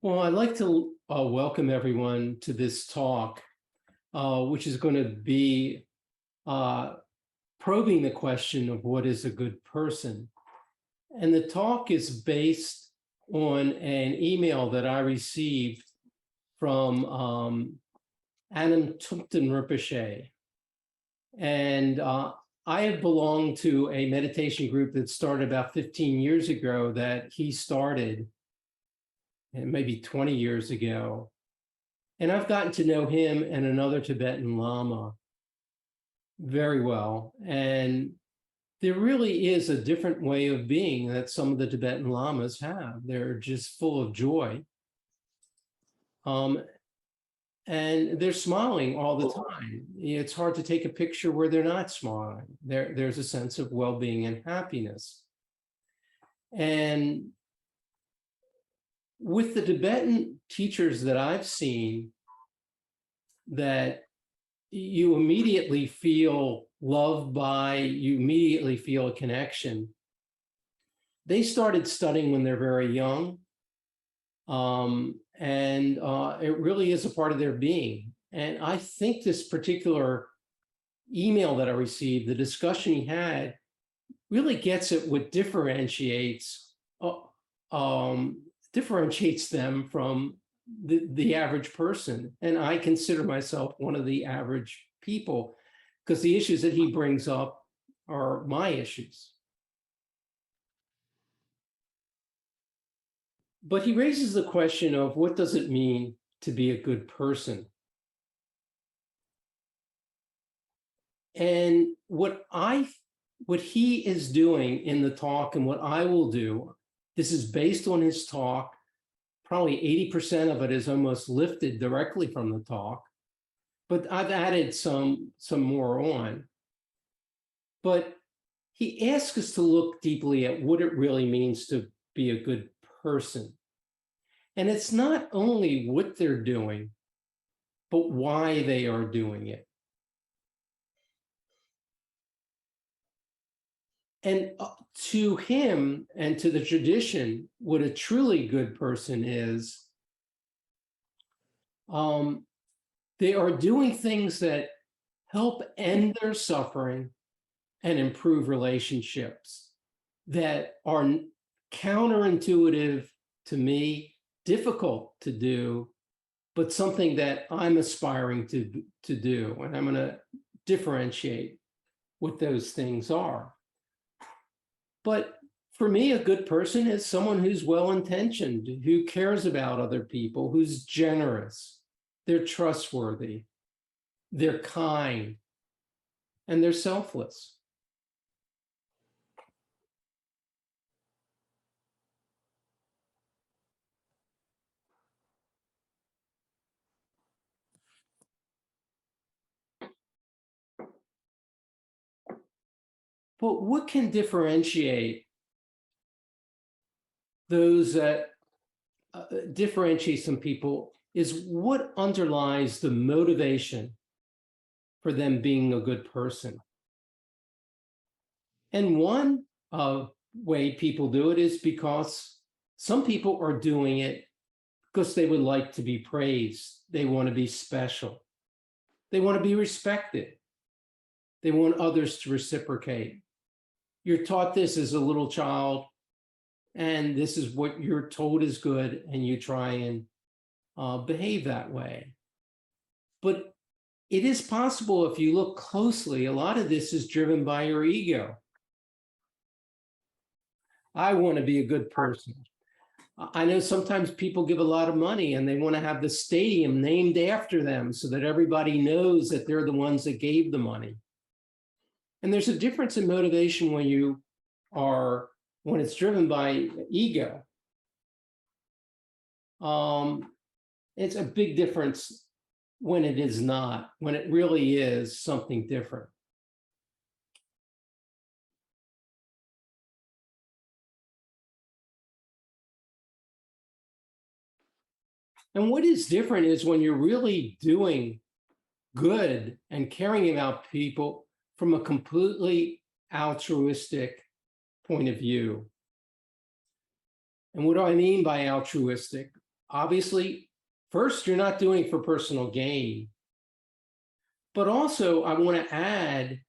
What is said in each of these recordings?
Well, I'd like to welcome everyone to this talk, which is going to be uh, probing the question of what is a good person. And the talk is based on an email that I received from Anam Thupten Rinpoche. And I have belonged to a meditation group that started about 15 years ago that he started, and maybe 20 years ago. And I've gotten to know him and another Tibetan Lama very well. And there really is a different way of being that some of the Tibetan Lamas have. They're just full of joy. And they're smiling all the time. It's hard to take a picture where they're not smiling. There's a sense of well-being and happiness. And with the Tibetan teachers that I've seen, that you immediately feel loved by, you immediately feel a connection. They started studying when they're very young. It really is a part of their being. And I think this particular email that I received, the discussion he had, really gets at what differentiates them from the average person. And I consider myself one of the average people because the issues that he brings up are my issues. But he raises the question of what does it mean to be a good person? And what he is doing in the talk and what I will do, this is based on his talk. Probably 80% of it is almost lifted directly from the talk, but I've added some more on. But he asks us to look deeply at what it really means to be a good person. And it's not only what they're doing, but why they are doing it. And to him and to the tradition, what a truly good person is, they are doing things that help end their suffering and improve relationships, that are counterintuitive to me, difficult to do, but something that I'm aspiring to do. And I'm going to differentiate what those things are. But for me, a good person is someone who's well-intentioned, who cares about other people, who's generous, they're trustworthy, they're kind, and they're selfless. But what can differentiate those that differentiate some people is what underlies the motivation for them being a good person. And one way people do it is because some people are doing it because they would like to be praised. They want to be special. They want to be respected. They want others to reciprocate. You're taught this as a little child, and this is what you're told is good, and you try and behave that way. But it is possible, if you look closely, a lot of this is driven by your ego. I want to be a good person. I know sometimes people give a lot of money and they want to have the stadium named after them so that everybody knows that they're the ones that gave the money. And there's a difference in motivation when it's driven by ego. It's a big difference when it is not, when it really is something different. And what is different is when you're really doing good and caring about people from a completely altruistic point of view. And what do I mean by altruistic? obviously, first, you're not doing it for personal gain. But also, I want to add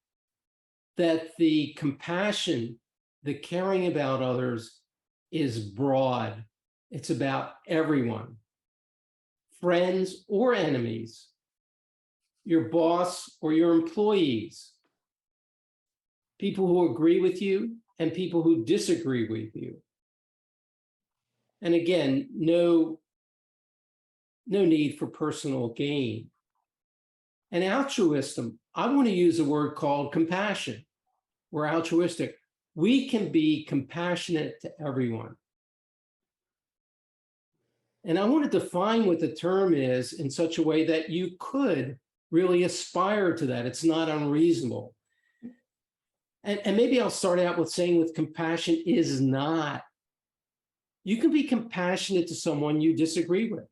that the compassion, the caring about others is broad. It's about everyone, friends or enemies, your boss or your employees, people who agree with you and people who disagree with you. And again, no need for personal gain. And altruism, I want to use a word called compassion. We're altruistic. We can be compassionate to everyone. And I want to define what the term is in such a way that you could really aspire to that. It's not unreasonable. And maybe I'll start out with saying what compassion is not. You can be compassionate to someone you disagree with.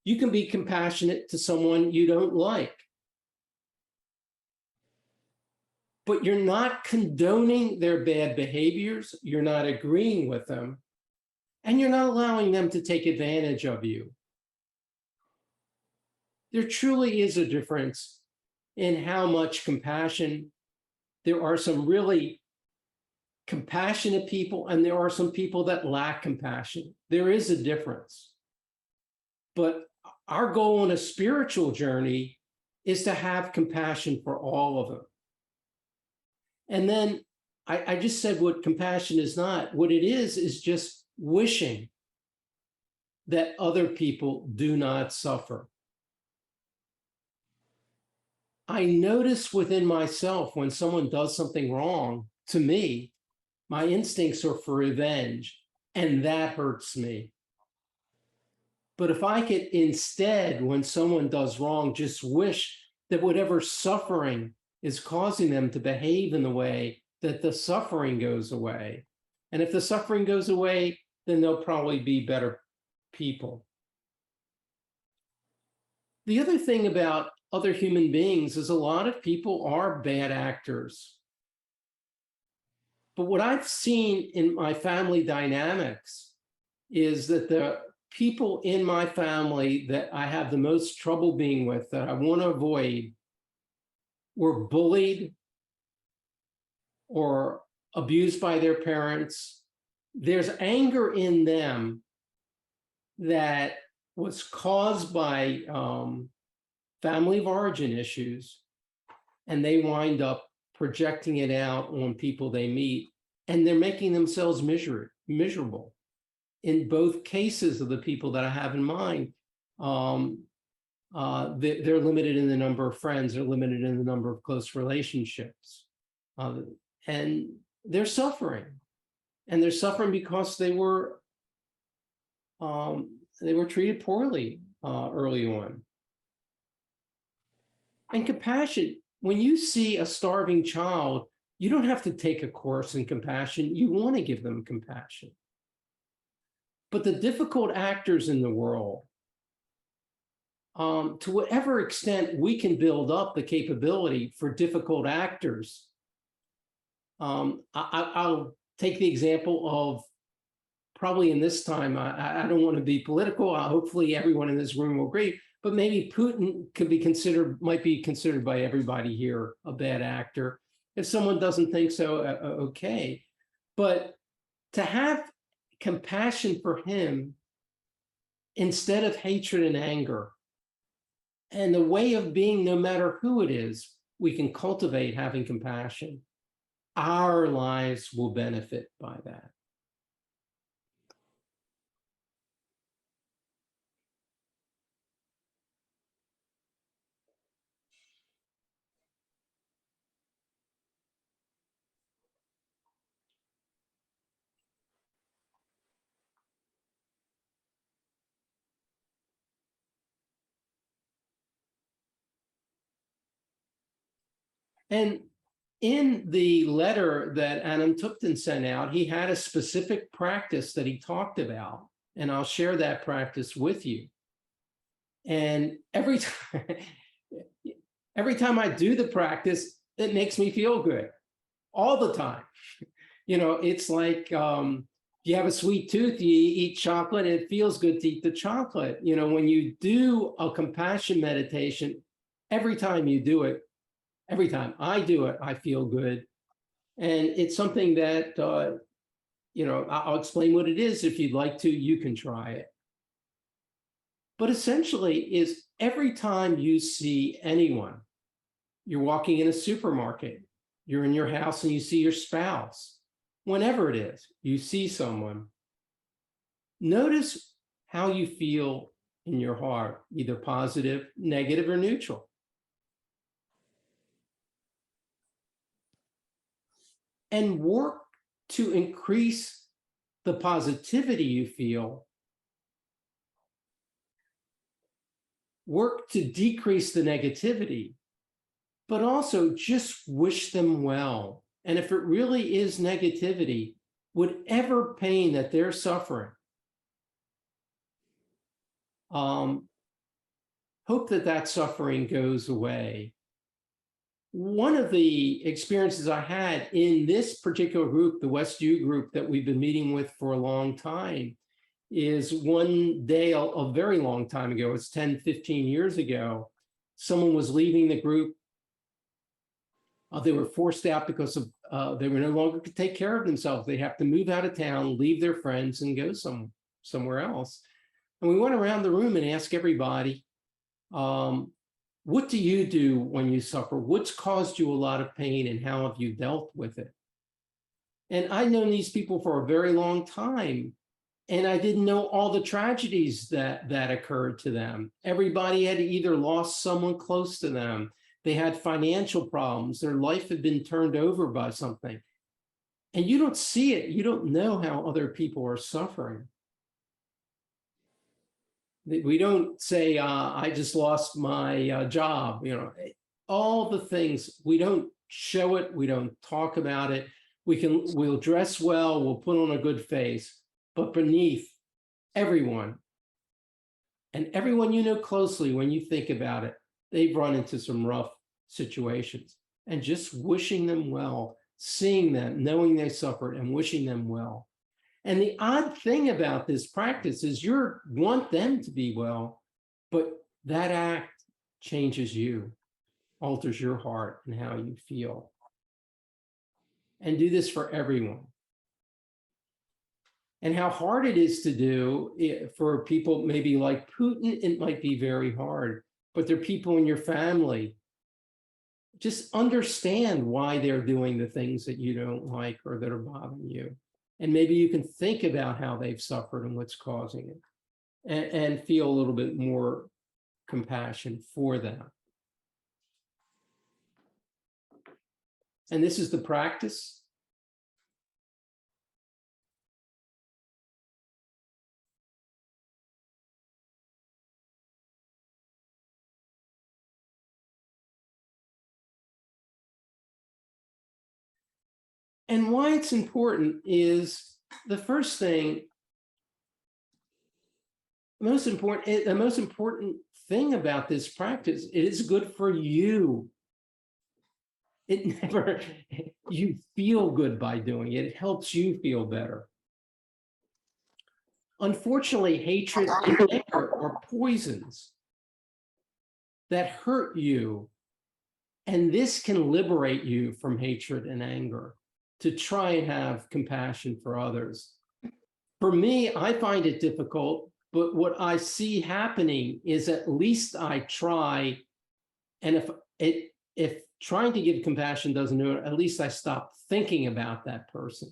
You can be compassionate to someone you don't like. But you're not condoning their bad behaviors. You're not agreeing with them. And you're not allowing them to take advantage of you. There truly is a difference in how much compassion. There are some really compassionate people, and there are some people that lack compassion. There is a difference. But our goal in a spiritual journey is to have compassion for all of them. And then I just said what compassion is not. What it is just wishing that other people do not suffer. I notice within myself when someone does something wrong to me, my instincts are for revenge, and that hurts me. But if I could instead, when someone does wrong, just wish that whatever suffering is causing them to behave in the way that the suffering goes away. And if the suffering goes away, then they'll probably be better people. The other thing about other human beings is a lot of people are bad actors. But what I've seen in my family dynamics is that the people in my family that I have the most trouble being with, that I want to avoid, were bullied or abused by their parents. There's anger in them that was caused by family of origin issues, and they wind up projecting it out on people they meet, and they're making themselves miserable. In both cases of the people that I have in mind, they're limited in the number of friends, they're limited in the number of close relationships, and they're suffering. And they're suffering because they were treated poorly early on. And compassion, when you see a starving child, you don't have to take a course in compassion. You want to give them compassion. But the difficult actors in the world, to whatever extent we can build up the capability for difficult actors, I'll take the example of, probably in this time, I don't want to be political. Hopefully everyone in this room will agree, but maybe Putin might be considered by everybody here a bad actor. If someone doesn't think so, okay. But to have compassion for him instead of hatred and anger, and the way of being, no matter who it is, we can cultivate having compassion. Our lives will benefit by that. And in the letter that Anam Tupten sent out, he had a specific practice that he talked about, and I'll share that practice with you. And every time I do the practice, it makes me feel good all the time. You know, it's like you have a sweet tooth, you eat chocolate, and it feels good to eat the chocolate. You know, when you do a compassion meditation, every time you do it, every time I do it, I feel good. And it's something that, you know, I'll explain what it is. If you'd like to, you can try it. But essentially is every time you see anyone, you're walking in a supermarket, you're in your house and you see your spouse, whenever it is, you see someone, notice how you feel in your heart, either positive, negative, or neutral. And work to increase the positivity you feel. Work to decrease the negativity, but also just wish them well. And if it really is negativity, whatever pain that they're suffering, hope that that suffering goes away. One of the experiences I had in this particular group, the West U group that we've been meeting with for a long time, is one day, a very long time ago, it's 10, 15 years ago, someone was leaving the group. They were forced out because of they were no longer could take care of themselves. They have to move out of town, leave their friends, and go somewhere else. And we went around the room and asked everybody, what do you do when you suffer? What's caused you a lot of pain, and how have you dealt with it? And I've known these people for a very long time, and I didn't know all the tragedies that occurred to them. Everybody had either lost someone close to them, they had financial problems, their life had been turned over by something. And you don't see it, you don't know how other people are suffering. We don't say, I just lost my job, you know, all the things, we don't show it, we don't talk about it. We'll dress well, we'll put on a good face, but beneath everyone, and everyone you know closely, when you think about it, they've run into some rough situations. And just wishing them well, seeing them, knowing they suffered, and wishing them well. And the odd thing about this practice is you want them to be well, but that act changes you, alters your heart and how you feel. And do this for everyone. And how hard it is to do for people maybe like Putin, it might be very hard, but there are people in your family. Just understand why they're doing the things that you don't like or that are bothering you. And maybe you can think about how they've suffered and what's causing it, and feel a little bit more compassion for them. And this is the practice. And why it's important is the first thing, the most important thing about this practice, it is good for you. It never, you feel good by doing it. It helps you feel better. Unfortunately, hatred and anger are poisons that hurt you. And this can liberate you from hatred and anger to try and have compassion for others. For me, I find it difficult, but what I see happening is at least I try, and if trying to give compassion doesn't do it, at least I stop thinking about that person.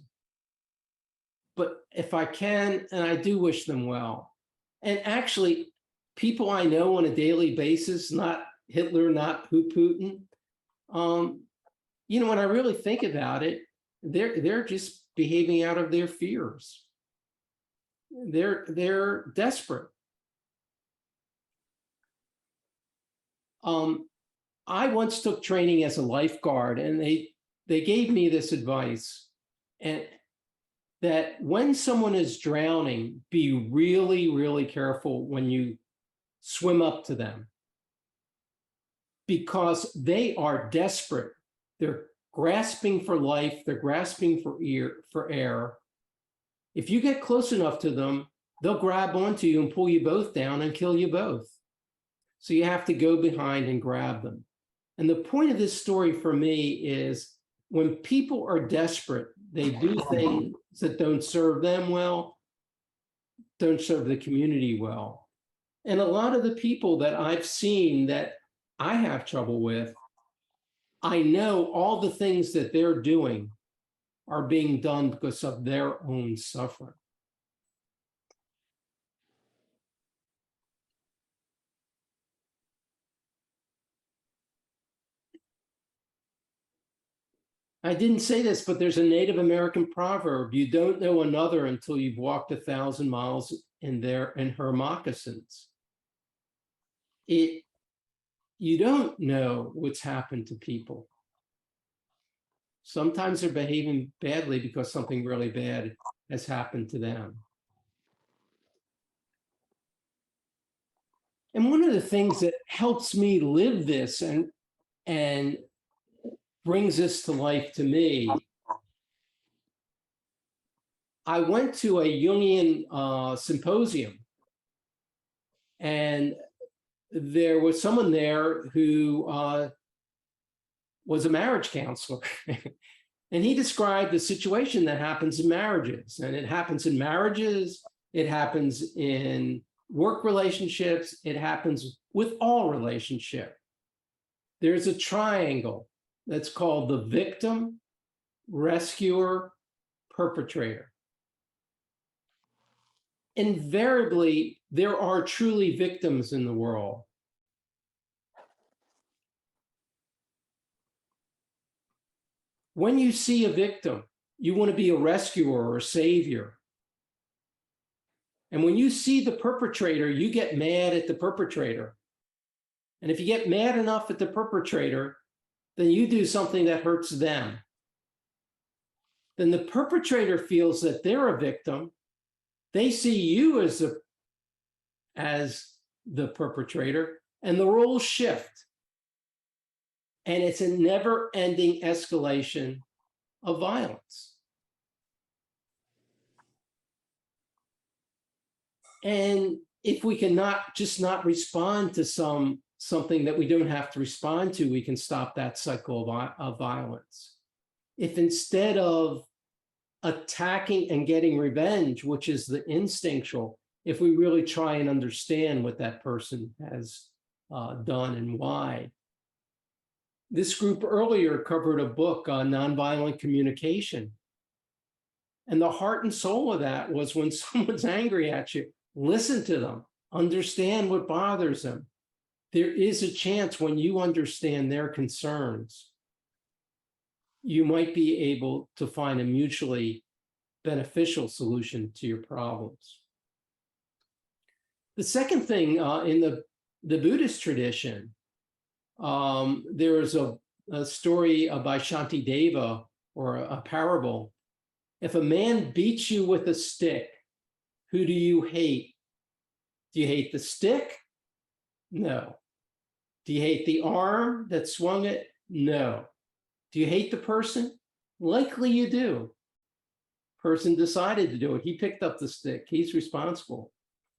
But if I can, and I do wish them well. And actually, people I know on a daily basis, not Hitler, not Putin, you know, when I really think about it, they're just behaving out of their fears. They're desperate. I once took training as a lifeguard, and they gave me this advice, and that when someone is drowning, be really, really careful when you swim up to them, because they are desperate. They're grasping for life, they're grasping for air, If you get close enough to them, they'll grab onto you and pull you both down and kill you both. So you have to go behind and grab them. And the point of this story for me is when people are desperate, they do things that don't serve them well, don't serve the community well. And a lot of the people that I've seen that I have trouble with, I know all the things that they're doing are being done because of their own suffering. I didn't say this, but there's a Native American proverb: you don't know another until you've walked 1,000 miles in her moccasins. You don't know what's happened to people. Sometimes they're behaving badly because something really bad has happened to them. And one of the things that helps me live this and brings this to life to me, I went to a Jungian symposium, and there was someone there who was a marriage counselor. And he described the situation that happens in marriages. And it happens in marriages, it happens in work relationships, it happens with all relationships. There's a triangle that's called the victim, rescuer, perpetrator. Invariably, there are truly victims in the world. When you see a victim, you want to be a rescuer or a savior. And when you see the perpetrator, you get mad at the perpetrator. And if you get mad enough at the perpetrator, then you do something that hurts them. Then the perpetrator feels that they're a victim. They see you as the perpetrator, and the roles shift. And it's a never-ending escalation of violence. And if we cannot just not respond to something that we don't have to respond to, we can stop that cycle of violence. If instead of attacking and getting revenge, which is the instinctual, if we really try and understand what that person has done and why. This group earlier covered a book on nonviolent communication. And the heart and soul of that was when someone's angry at you, listen to them, understand what bothers them. There is a chance when you understand their concerns, you might be able to find a mutually beneficial solution to your problems. The second thing in the Buddhist tradition, there is a story by Shantideva, or a parable. If a man beats you with a stick, who do you hate? Do you hate the stick? No. Do you hate the arm that swung it? No. Do you hate the person? Likely you do. Person decided to do it. He picked up the stick. He's responsible.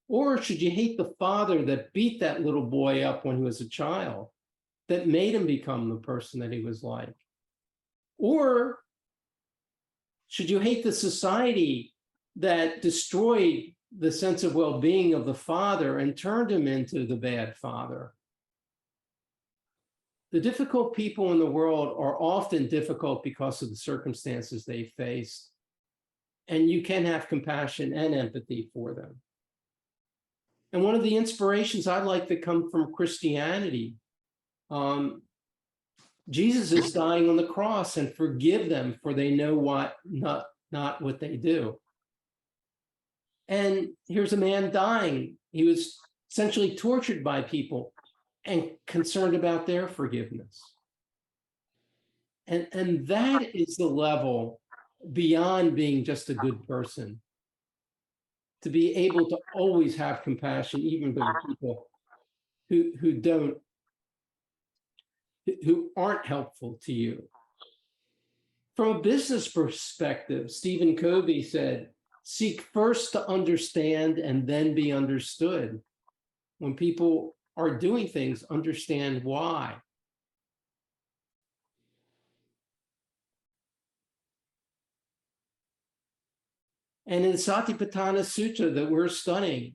Or should you hate the father that beat that little boy up when he was a child, that made him become the person that he was like? Or should you hate the society that destroyed the sense of well-being of the father and turned him into the bad father? The difficult people in the world are often difficult because of the circumstances they faced. And you can have compassion and empathy for them. And one of the inspirations I like that come from Christianity, Jesus is dying on the cross, and forgive them, for they know not what they do. And here's a man dying. He was essentially tortured by people and concerned about their forgiveness. And that is the level beyond being just a good person, to be able to always have compassion, even for people who aren't helpful to you. From a business perspective, Stephen Covey said, seek first to understand and then be understood. When people are doing things, understand why. And in Satipatthana Sutta that we're studying,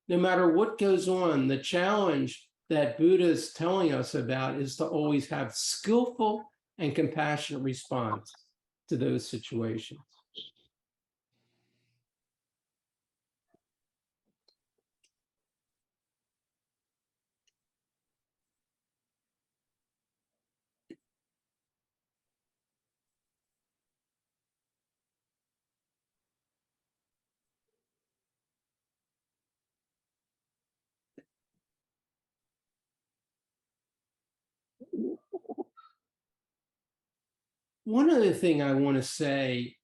no matter what goes on, the challenge that Buddha is telling us about is to always have skillful and compassionate response to those situations. One other thing I want to say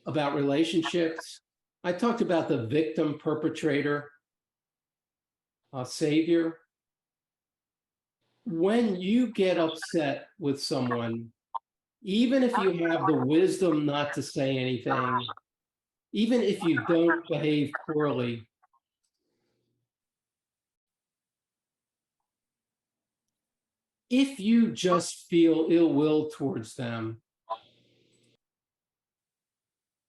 about relationships, I talked about the victim, perpetrator, savior. When you get upset with someone, even if you have the wisdom not to say anything, even if you don't behave poorly, if you just feel ill will towards them,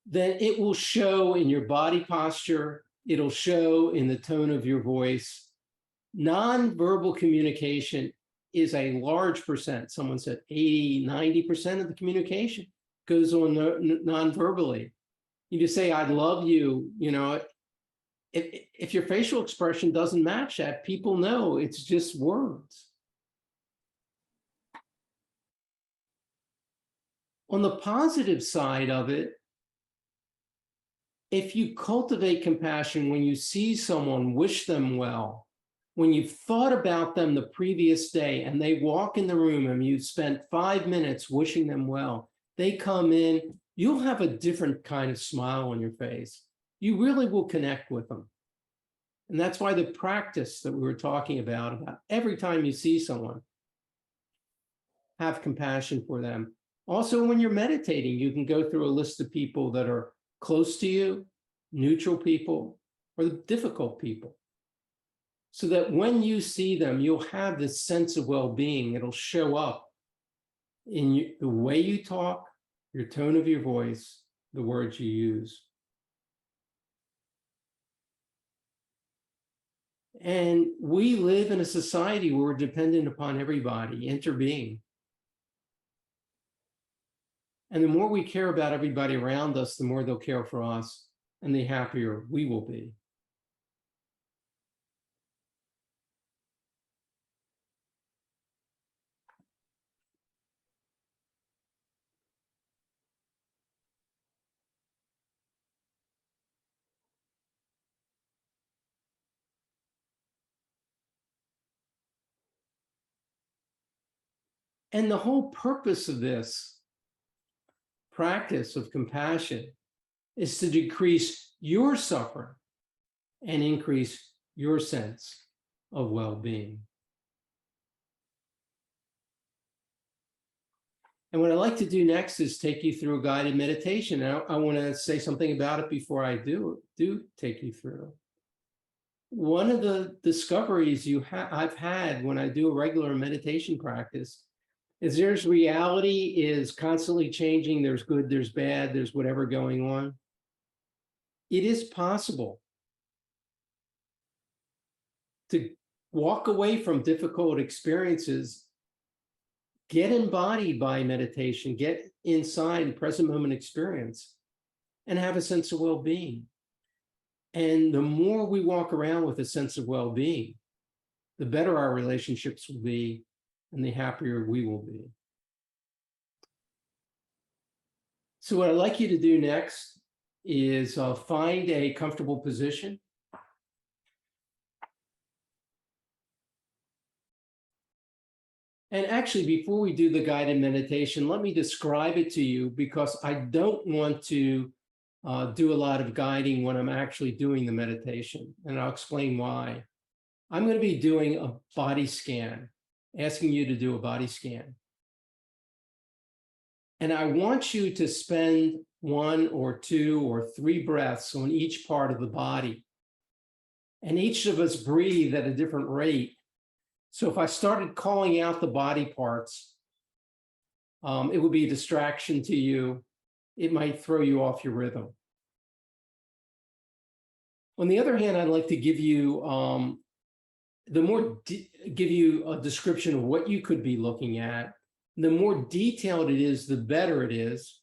then it will show in your body posture, it'll show in the tone of your voice. Nonverbal communication is a large percent. Someone said 80, 90% of the communication goes on non-verbally. You just say, I love you, if your facial expression doesn't match that, people know it's just words. On the positive side of it, if you cultivate compassion when you see someone, wish them well, when you've thought about them the previous day and they walk in the room and you've spent 5 minutes wishing them well, they come in, you'll have a different kind of smile on your face. You really will connect with them. And that's why the practice that we were talking about every time you see someone, have compassion for them. Also, when you're meditating, you can go through a list of people that are close to you, neutral people, or the difficult people, so that when you see them, you'll have this sense of well-being. It'll show up in the way you talk, your tone of your voice, the words you use. And we live in a society where we're dependent upon everybody interbeing. And the more we care about everybody around us, the more they'll care for us, and the happier we will be. And the whole purpose of this practice of compassion is to decrease your suffering and increase your sense of well-being. And what I'd like to do next is take you through a guided meditation. I want to say something about it before I do take you through. One of the discoveries I've had when I do a regular meditation practice is there's reality is constantly changing. There's good, there's bad, there's whatever going on. It is possible to walk away from difficult experiences, get embodied by meditation, get inside present moment experience, and have a sense of well-being. And the more we walk around with a sense of well-being, the better our relationships will be and the happier we will be. So what I'd like you to do next is find a comfortable position. And actually, before we do the guided meditation, let me describe it to you, because I don't want to do a lot of guiding when I'm actually doing the meditation, and I'll explain why. I'm going to be doing a body scan, asking you to do a body scan. And I want you to spend 1 or 2 or 3 breaths on each part of the body. And each of us breathe at a different rate. So if I started calling out the body parts, it would be a distraction to you. It might throw you off your rhythm. On the other hand, I'd like to give you give you a description of what you could be looking at. The more detailed it is, the better it is.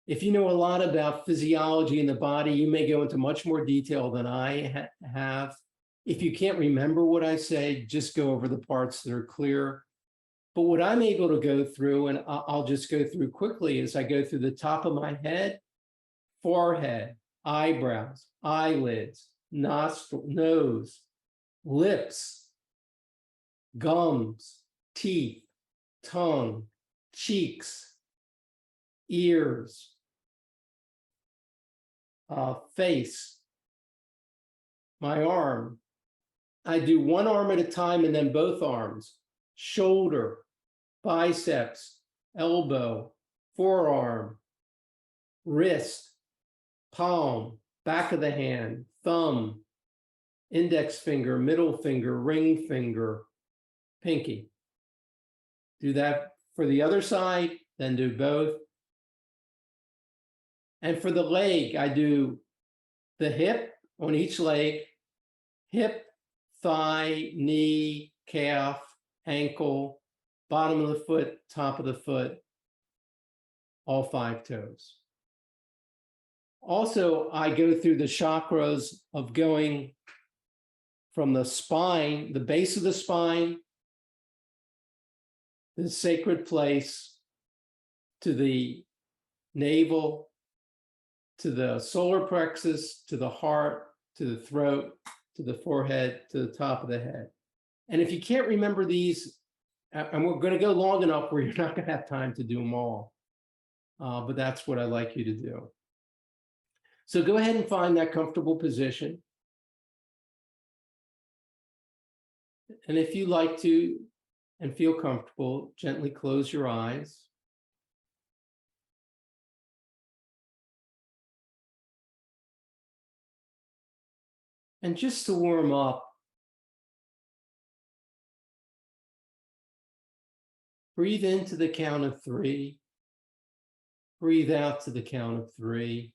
If you know a lot about physiology in the body, you may go into much more detail than I have. If you can't remember what I say, just go over the parts that are clear. But what I'm able to go through, and I'll just go through quickly, is I go through the top of my head, forehead, eyebrows, eyelids, nostril, nose, lips, gums, teeth, tongue, cheeks, ears, face, my arm. I do one arm at a time and then both arms, shoulder, biceps, elbow, forearm, wrist, palm, back of the hand, thumb, index finger, middle finger, ring finger, pinky. Do that for the other side, then do both. And for the leg, I do the hip on each leg, hip, thigh, knee, calf, ankle, bottom of the foot, top of the foot, all 5 toes. Also, I go through the chakras of going from the spine, the base of the spine, the sacred place, to the navel, to the solar plexus, to the heart, to the throat, to the forehead, to the top of the head. And if you can't remember these, and we're going to go long enough where you're not going to have time to do them all, but that's what I'd like you to do. So go ahead and find that comfortable position. And if you like to and feel comfortable, gently close your eyes. And just to warm up, breathe into the count of 3. Breathe out to the count of 3.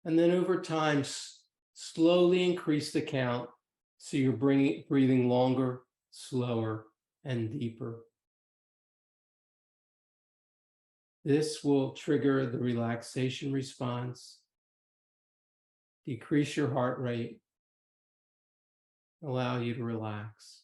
And then over time, slowly increase the count so you're breathing longer, slower, and deeper. This will trigger the relaxation response, decrease your heart rate, allow you to relax.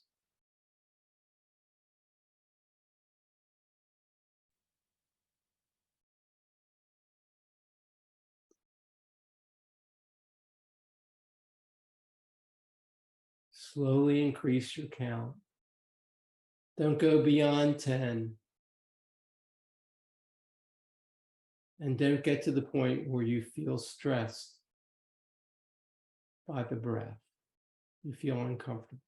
Slowly increase your count. Don't go beyond 10. And don't get to the point where you feel stressed by the breath. You feel uncomfortable.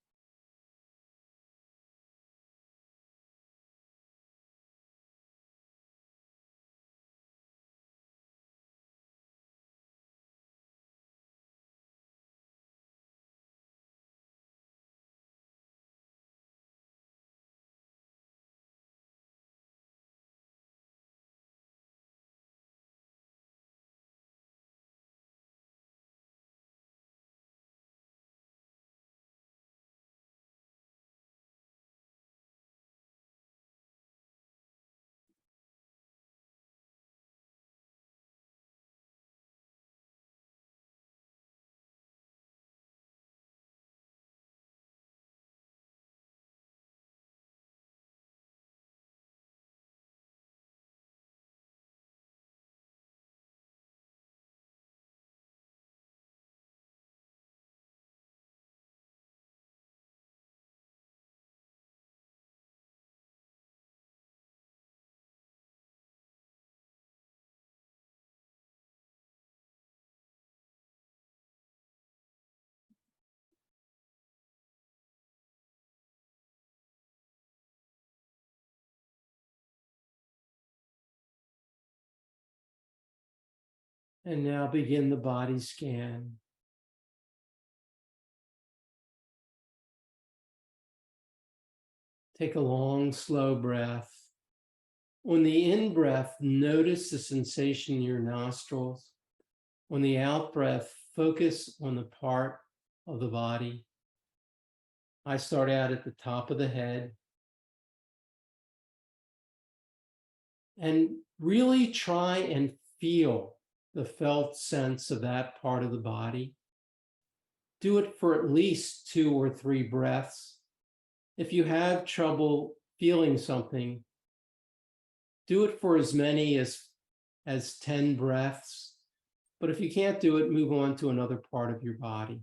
And now begin the body scan. Take a long, slow breath. On the in-breath, notice the sensation in your nostrils. On the out-breath, focus on the part of the body. I start out at the top of the head. And really try and feel the felt sense of that part of the body. Do it for at least 2 or 3 breaths. If you have trouble feeling something, do it for as many as 10 breaths. But if you can't do it, move on to another part of your body.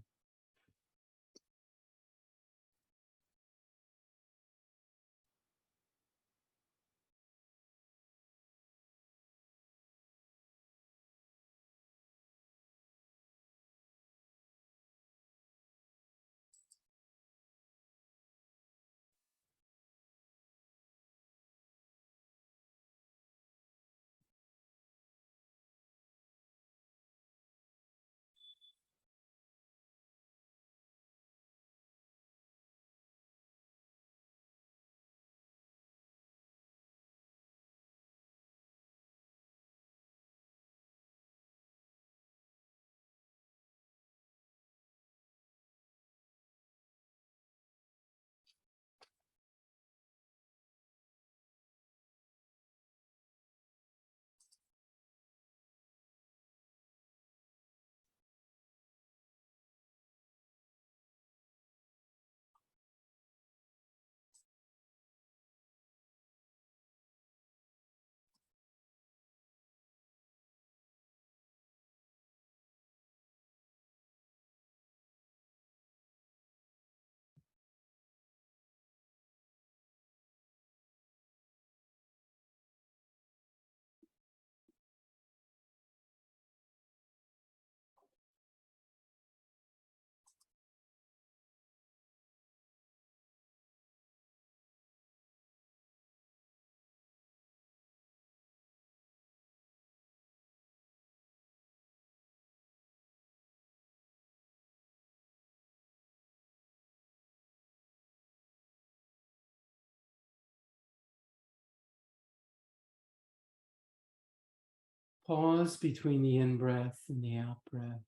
Pause between the in-breath and the out-breath.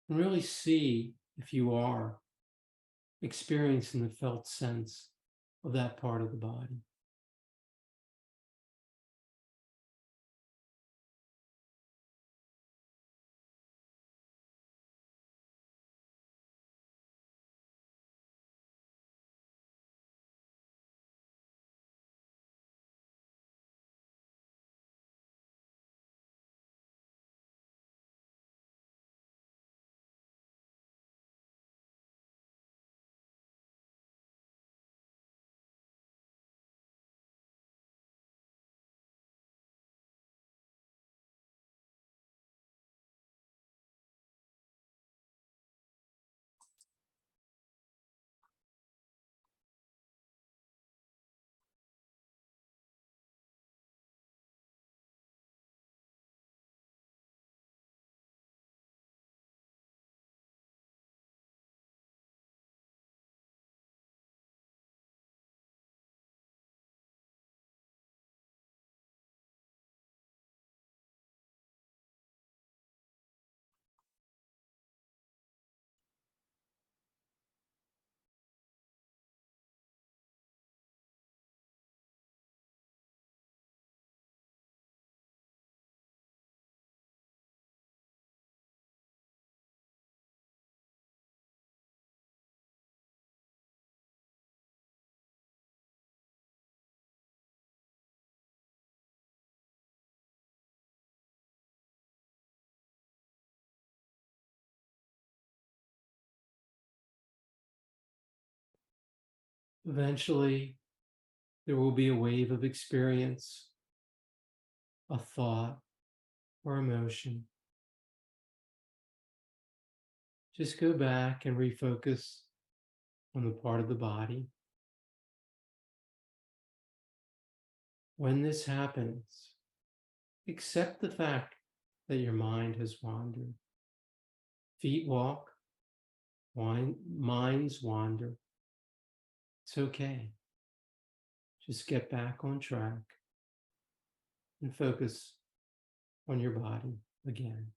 And really see if you are experiencing the felt sense of that part of the body. Eventually, there will be a wave of experience, a thought, or emotion. Just go back and refocus on the part of the body. When this happens, accept the fact that your mind has wandered. Feet walk, minds wander. It's okay. Just get back on track and focus on your body again.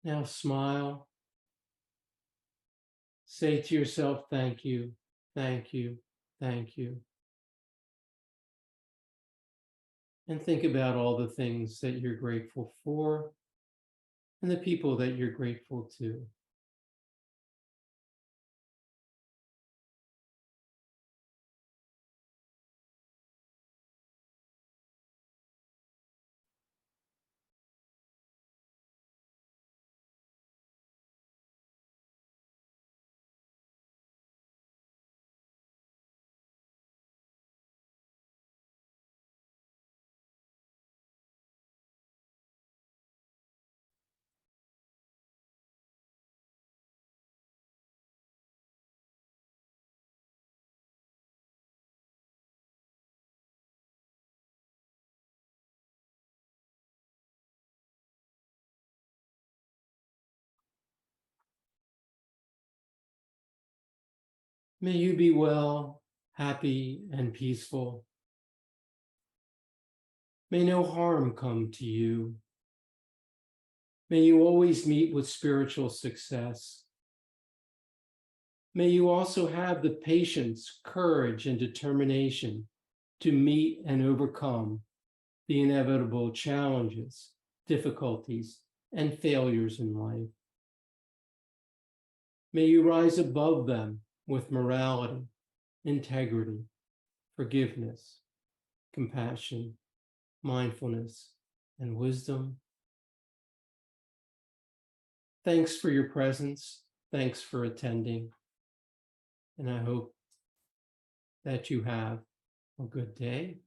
Now smile. Say to yourself, thank you, thank you, thank you. And think about all the things that you're grateful for and the people that you're grateful to. May you be well, happy, and peaceful. May no harm come to you. May you always meet with spiritual success. May you also have the patience, courage, and determination to meet and overcome the inevitable challenges, difficulties, and failures in life. May you rise above them with morality, integrity, forgiveness, compassion, mindfulness, and wisdom. Thanks for your presence. Thanks for attending. And I hope that you have a good day